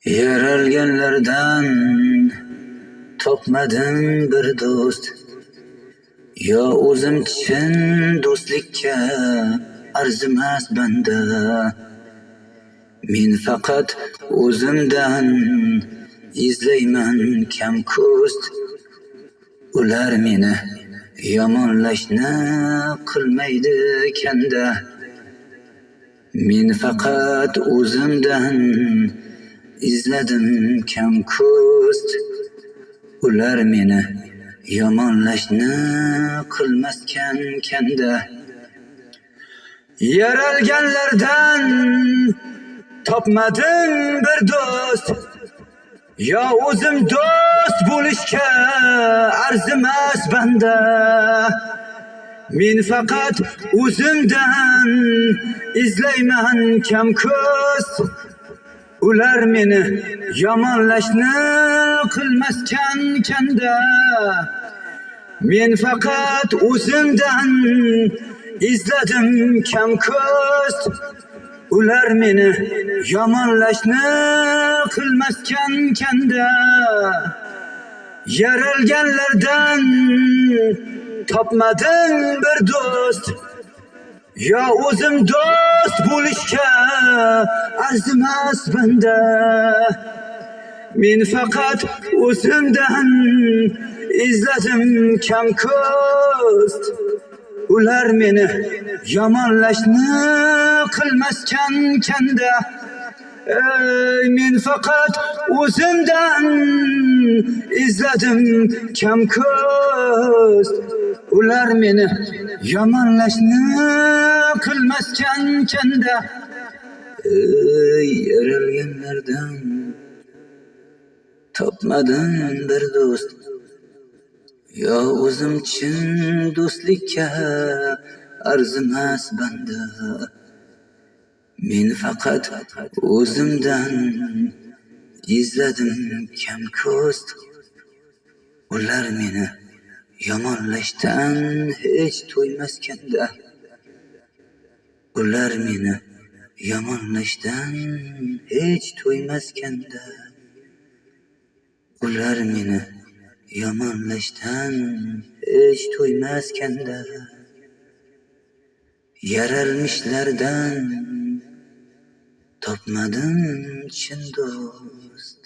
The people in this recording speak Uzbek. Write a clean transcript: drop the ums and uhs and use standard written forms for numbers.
Yaralganlardan topmadim bir do'st. Yo o'zim chin do'stlikka arzimas banda. Men faqat o'zimdan izlayman kam ko'st. Ular meni yomonlashni qilmaydi kanda. Men faqat o'zimdan izladim kam ko'st. Ular meni yomonlashni qilmaskan kanda. Yaralganlardan topmadim bir do'st. Yo o'zim do'st bo'lishga arzimas banda. Men faqat o'zimdan izlayman kam ko'st. Ular meni yomonlashni qilmaskan kanda. Men faqat o'zimdan izladim kam ko'st. Ular meni yomonlashni qilmaskan kanda. Yaralganlardan topmadim bir do'st. Yo o'zim do'st bo'lishga arzimas banda. Men faqat o'zimdan izladim kam ko'st. Ular meni yomonlashni qilmaskan kanda. Men faqat o'zimdan izladim kam ko'st. Ular meni yomonlashni qilmaskan kanda. Yaralganlardan topmadim bir do'st. Yo o'zim chin do'stlikka arzimas banda. Men faqat o'zimdan izladim kam ko'st. Ular meni yomonlashdan hech to'ymaskanda. Ular meni yomonlashdan hech to'ymaskanda. Ular meni yomonlashdan hech to'ymaskanda. Yaralmishlardan topmadim chin do'st.